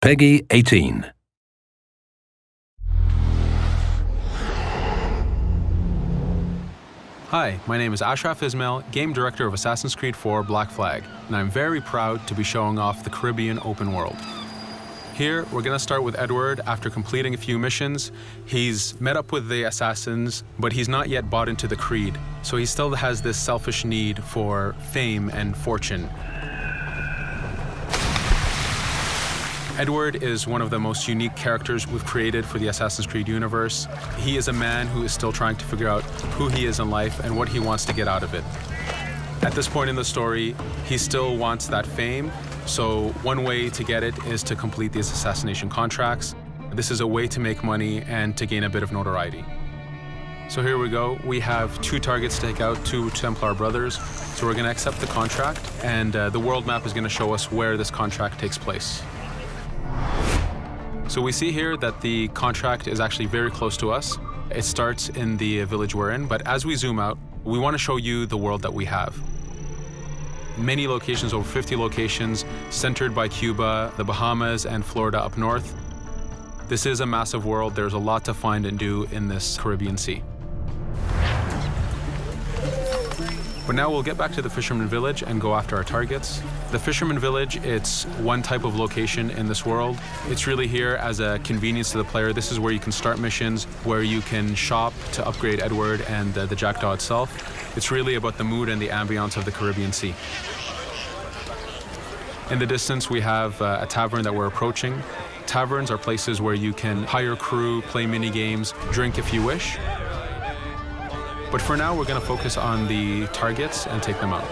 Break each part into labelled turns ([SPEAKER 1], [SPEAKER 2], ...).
[SPEAKER 1] Peggy 18.
[SPEAKER 2] Hi, my name is Ashraf Ismail, Game Director of Assassin's Creed 4 Black Flag, and I'm very proud to be showing off the Caribbean open world. Here, we're going to start with Edward. After completing a few missions, he's met up with the assassins, but he's not yet bought into the Creed, so he still has this selfish need for fame and fortune. Edward is one of the most unique characters we've created for the Assassin's Creed universe. He is a man who is still trying to figure out who he is in life and what he wants to get out of it. At this point in the story, he still wants that fame, so one way to get it is to complete these assassination contracts. This is a way to make money and to gain a bit of notoriety. So here we go. We have 2 targets to take out, 2 Templar brothers. So we're going to accept the contract, and the world map is going to show us where this contract takes place. So we see here that the contract is actually very close to us. It starts in the village we're in, but as we zoom out, we want to show you the world that we have. Many locations, over 50 locations, centered by Cuba, the Bahamas, and Florida up north. This is a massive world. There's a lot to find and do in this Caribbean Sea. But now we'll get back to the Fisherman Village and go after our targets. The Fisherman Village, it's one type of location in this world. It's really here as a convenience to the player. This is where you can start missions, where you can shop to upgrade Edward and the Jackdaw itself. It's really about the mood and the ambiance of the Caribbean Sea. In the distance, we have a tavern that we're approaching. Taverns are places where you can hire crew, play mini games, drink if you wish. But for now, we're going to focus on the targets and take them out.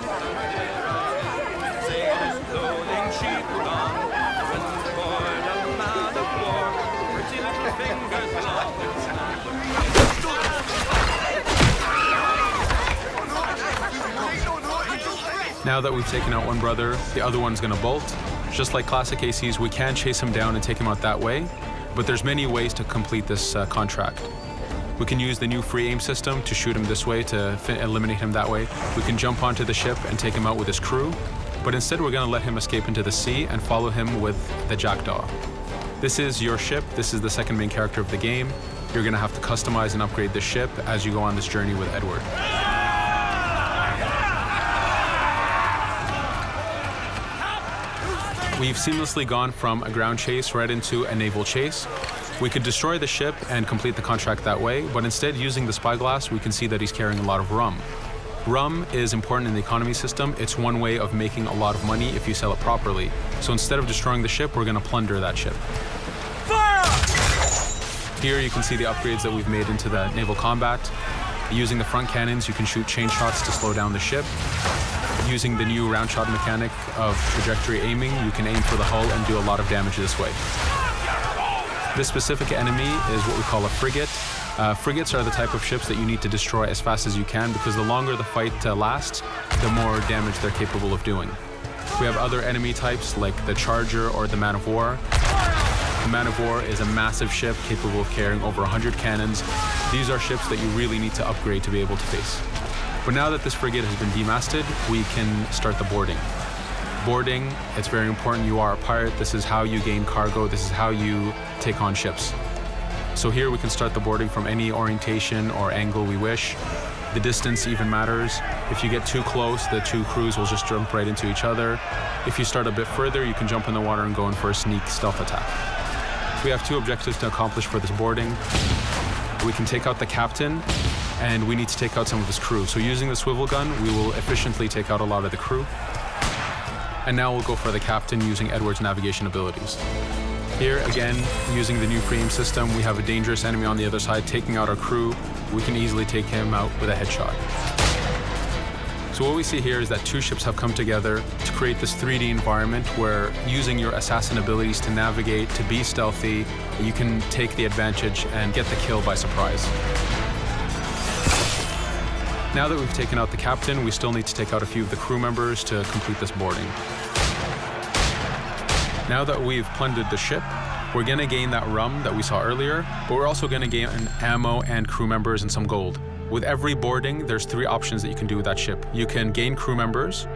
[SPEAKER 2] Now that we've taken out one brother, the other one's going to bolt. Just like classic ACs, we can chase him down and take him out that way, but there's many ways to complete this contract. We can use the new free aim system to shoot him this way, to eliminate him that way. We can jump onto the ship and take him out with his crew, but instead we're going to let him escape into the sea and follow him with the Jackdaw. This is your ship. This is the second main character of the game. You're going to have to customize and upgrade the ship as you go on this journey with Edward. We've seamlessly gone from a ground chase right into a naval chase. We could destroy the ship and complete the contract that way, but instead, using the spyglass, we can see that he's carrying a lot of rum. Rum is important in the economy system. It's one way of making a lot of money if you sell it properly. So instead of destroying the ship, we're going to plunder that ship. Fire! Here you can see the upgrades that we've made into the naval combat. Using the front cannons, you can shoot chain shots to slow down the ship. Using the new round shot mechanic of trajectory aiming, you can aim for the hull and do a lot of damage this way. This specific enemy is what we call a frigate. Frigates are the type of ships that you need to destroy as fast as you can, because the longer the fight lasts, the more damage they're capable of doing. We have other enemy types like the Charger or the Man of War. The Man of War is a massive ship capable of carrying over 100 cannons. These are ships that you really need to upgrade to be able to face. But now that this frigate has been demasted, we can start the boarding. Boarding, it's very important. You are a pirate. This is how you gain cargo. This is how you take on ships. So here we can start the boarding from any orientation or angle we wish. The distance even matters. If you get too close, the 2 crews will just jump right into each other. If you start a bit further, you can jump in the water and go in for a sneak stealth attack. We have 2 objectives to accomplish for this boarding. We can take out the captain, and we need to take out some of his crew. So using the swivel gun, we will efficiently take out a lot of the crew. And now we'll go for the captain using Edward's navigation abilities. Here, again, using the new free aim system, we have a dangerous enemy on the other side taking out our crew. We can easily take him out with a headshot. So what we see here is that 2 ships have come together to create this 3D environment where, using your assassin abilities to navigate, to be stealthy, you can take the advantage and get the kill by surprise. Now that we've taken out the captain, we still need to take out a few of the crew members to complete this boarding. Now that we've plundered the ship, we're going to gain that rum that we saw earlier, but we're also going to gain ammo and crew members and some gold. With every boarding, there's 3 options that you can do with that ship. You can gain crew members,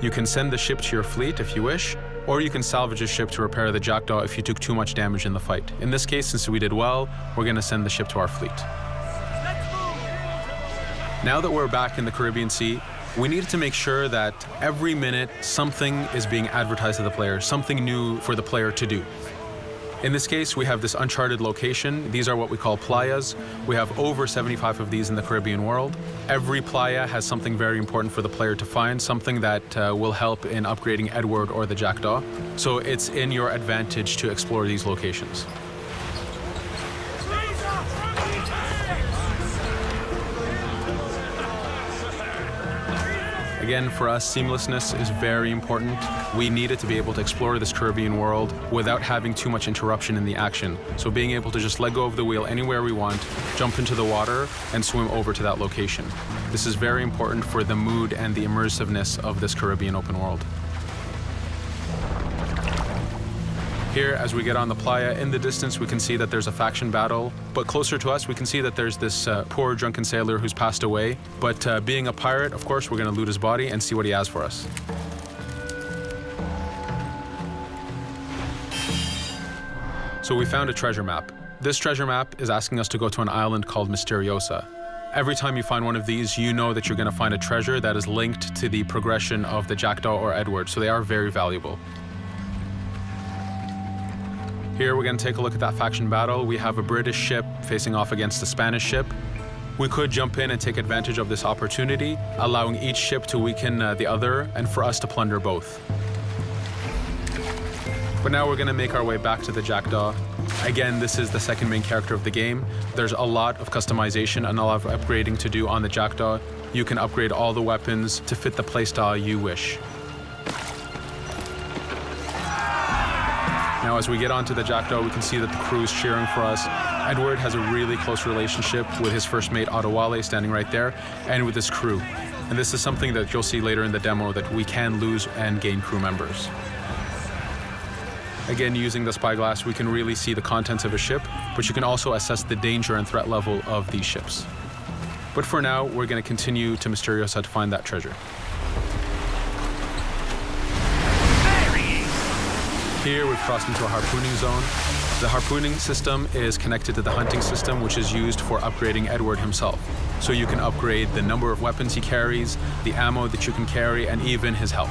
[SPEAKER 2] you can send the ship to your fleet if you wish, or you can salvage a ship to repair the Jackdaw if you took too much damage in the fight. In this case, since we did well, we're going to send the ship to our fleet. Now that we're back in the Caribbean Sea, we needed to make sure that every minute something is being advertised to the player, something new for the player to do. In this case, we have this uncharted location. These are what we call playas. We have over 75 of these in the Caribbean world. Every playa has something very important for the player to find, something that will help in upgrading Edward or the Jackdaw. So it's in your advantage to explore these locations. Again, for us, seamlessness is very important. We needed to be able to explore this Caribbean world without having too much interruption in the action. So being able to just let go of the wheel anywhere we want, jump into the water, and swim over to that location. This is very important for the mood and the immersiveness of this Caribbean open world. Here, as we get on the playa, in the distance we can see that there's a faction battle, but closer to us we can see that there's this poor drunken sailor who's passed away. But being a pirate, of course, we're going to loot his body and see what he has for us. So we found a treasure map. This treasure map is asking us to go to an island called Misteriosa. Every time you find one of these, you know that you're going to find a treasure that is linked to the progression of the Jackdaw or Edward, so they are very valuable. Here we're going to take a look at that faction battle. We have a British ship facing off against a Spanish ship. We could jump in and take advantage of this opportunity, allowing each ship to weaken the other and for us to plunder both. But now we're going to make our way back to the Jackdaw. Again, this is the second main character of the game. There's a lot of customization and a lot of upgrading to do on the Jackdaw. You can upgrade all the weapons to fit the playstyle you wish. Now, as we get onto the Jackdaw, we can see that the crew is cheering for us. Edward has a really close relationship with his first mate, Adewale, standing right there, and with his crew. And this is something that you'll see later in the demo, that we can lose and gain crew members. Again, using the spyglass, we can really see the contents of a ship, but you can also assess the danger and threat level of these ships. But for now, we're going to continue to Misteriosa to find that treasure. Here we've crossed into a harpooning zone. The harpooning system is connected to the hunting system, which is used for upgrading Edward himself. So you can upgrade the number of weapons he carries, the ammo that you can carry, and even his health.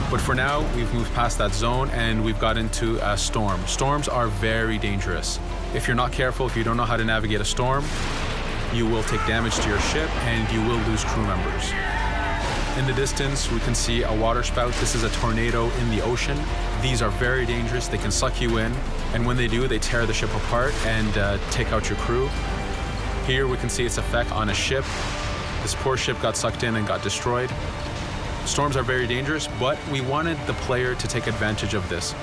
[SPEAKER 2] But for now, we've moved past that zone and we've got into a storm. Storms are very dangerous. If you're not careful, if you don't know how to navigate a storm, you will take damage to your ship and you will lose crew members. In the distance, we can see a water spout. This is a tornado in the ocean. These are very dangerous. They can suck you in, and when they do, they tear the ship apart and take out your crew. Here we can see its effect on a ship. This poor ship got sucked in and got destroyed. Storms are very dangerous, but we wanted the player to take advantage of this.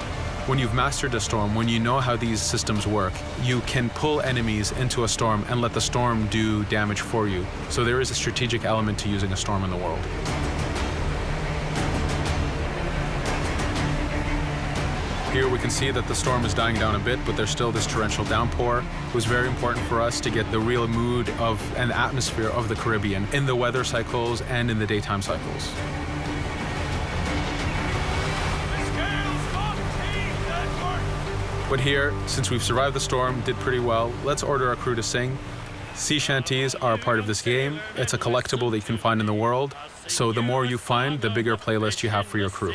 [SPEAKER 2] When you've mastered a storm, when you know how these systems work, you can pull enemies into a storm and let the storm do damage for you. So there is a strategic element to using a storm in the world. Here we can see that the storm is dying down a bit, but there's still this torrential downpour. It was very important for us to get the real mood of and atmosphere of the Caribbean in the weather cycles and in the daytime cycles. But here, since we've survived the storm, did pretty well, let's order our crew to sing. Sea shanties are a part of this game. It's a collectible that you can find in the world. So the more you find, the bigger playlist you have for your crew.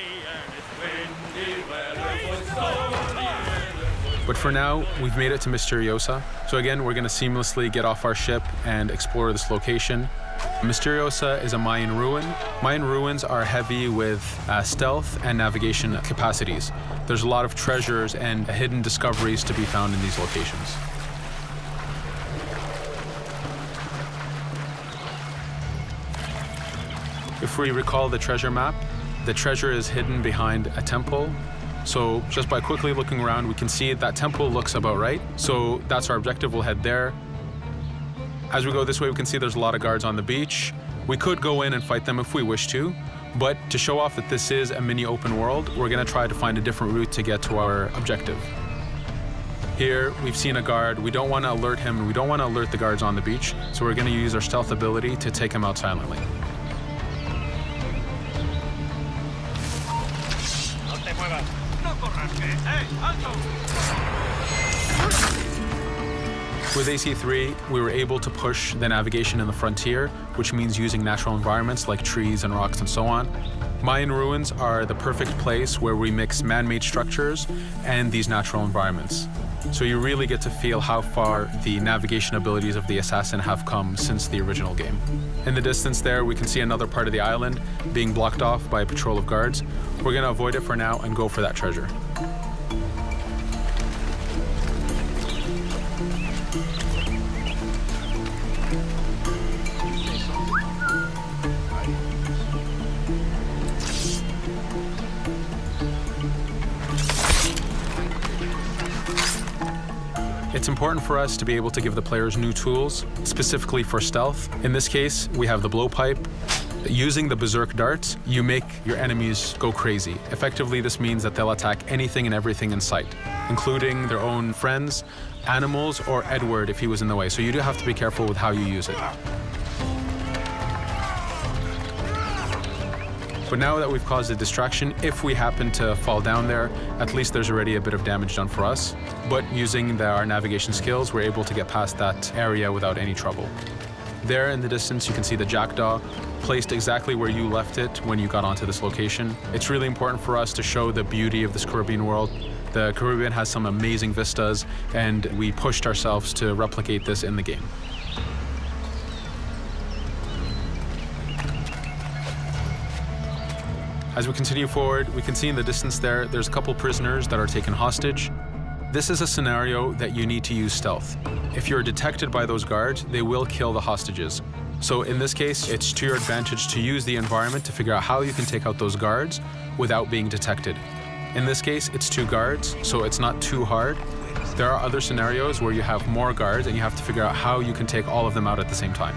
[SPEAKER 2] But for now, we've made it to Misteriosa. So again, we're going to seamlessly get off our ship and explore this location. Misteriosa is a Mayan ruin. Mayan ruins are heavy with stealth and navigation capacities. There's a lot of treasures and hidden discoveries to be found in these locations. If we recall the treasure map, the treasure is hidden behind a temple. So just by quickly looking around, we can see that temple looks about right. So that's our objective. We'll head there. As we go this way, we can see there's a lot of guards on the beach. We could go in and fight them if we wish to, but to show off that this is a mini open world, we're going to try to find a different route to get to our objective. Here, we've seen a guard. We don't want to alert him, and we don't want to alert the guards on the beach, so we're going to use our stealth ability to take him out silently. With AC3, we were able to push the navigation in the frontier, which means using natural environments like trees and rocks and so on. Mayan ruins are the perfect place where we mix man-made structures and these natural environments. So you really get to feel how far the navigation abilities of the Assassin have come since the original game. In the distance there, we can see another part of the island being blocked off by a patrol of guards. We're going to avoid it for now and go for that treasure. It's important for us to be able to give the players new tools, specifically for stealth. In this case, we have the blowpipe. Using the berserk darts, you make your enemies go crazy. Effectively, this means that they'll attack anything and everything in sight, including their own friends, animals, or Edward if he was in the way. So you do have to be careful with how you use it. But now that we've caused a distraction, if we happen to fall down there, at least there's already a bit of damage done for us. But using our navigation skills, we're able to get past that area without any trouble. There in the distance, you can see the jackdaw placed exactly where you left it when you got onto this location. It's really important for us to show the beauty of this Caribbean world. The Caribbean has some amazing vistas, and we pushed ourselves to replicate this in the game. As we continue forward, we can see in the distance there's a couple prisoners that are taken hostage. This is a scenario that you need to use stealth. If you're detected by those guards, they will kill the hostages. So in this case, it's to your advantage to use the environment to figure out how you can take out those guards without being detected. In this case, it's 2 guards, so it's not too hard. There are other scenarios where you have more guards and you have to figure out how you can take all of them out at the same time.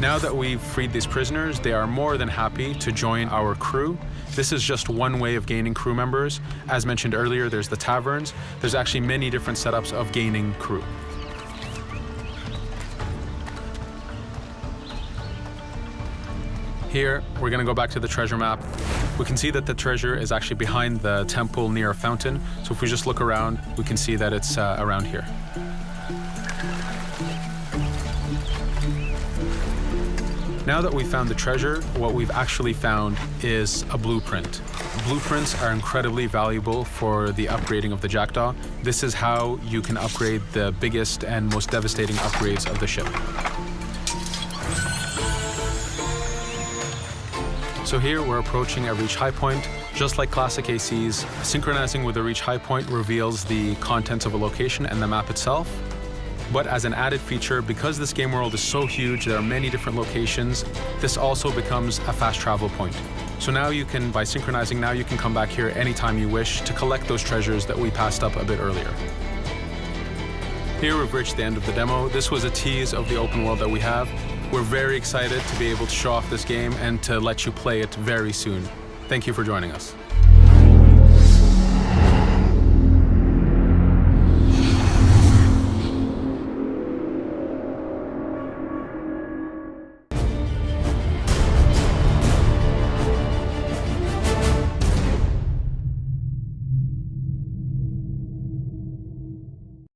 [SPEAKER 2] Now that we've freed these prisoners, they are more than happy to join our crew. This is just one way of gaining crew members. As mentioned earlier, there's the taverns. There's actually many different setups of gaining crew. Here, we're going to go back to the treasure map. We can see that the treasure is actually behind the temple near a fountain. So if we just look around, we can see that it's around here. Now that we've found the treasure, what we've actually found is a blueprint. Blueprints are incredibly valuable for the upgrading of the jackdaw. This is how you can upgrade the biggest and most devastating upgrades of the ship. So here we're approaching a reach high point. Just like classic ACs, synchronizing with a reach high point reveals the contents of a location and the map itself. But as an added feature, because this game world is so huge, there are many different locations, this also becomes a fast travel point. So now you can, by synchronizing, now you can come back here anytime you wish to collect those treasures that we passed up a bit earlier. Here we've reached the end of the demo. This was a tease of the open world that we have. We're very excited to be able to show off this game and to let you play it very soon. Thank you for joining us.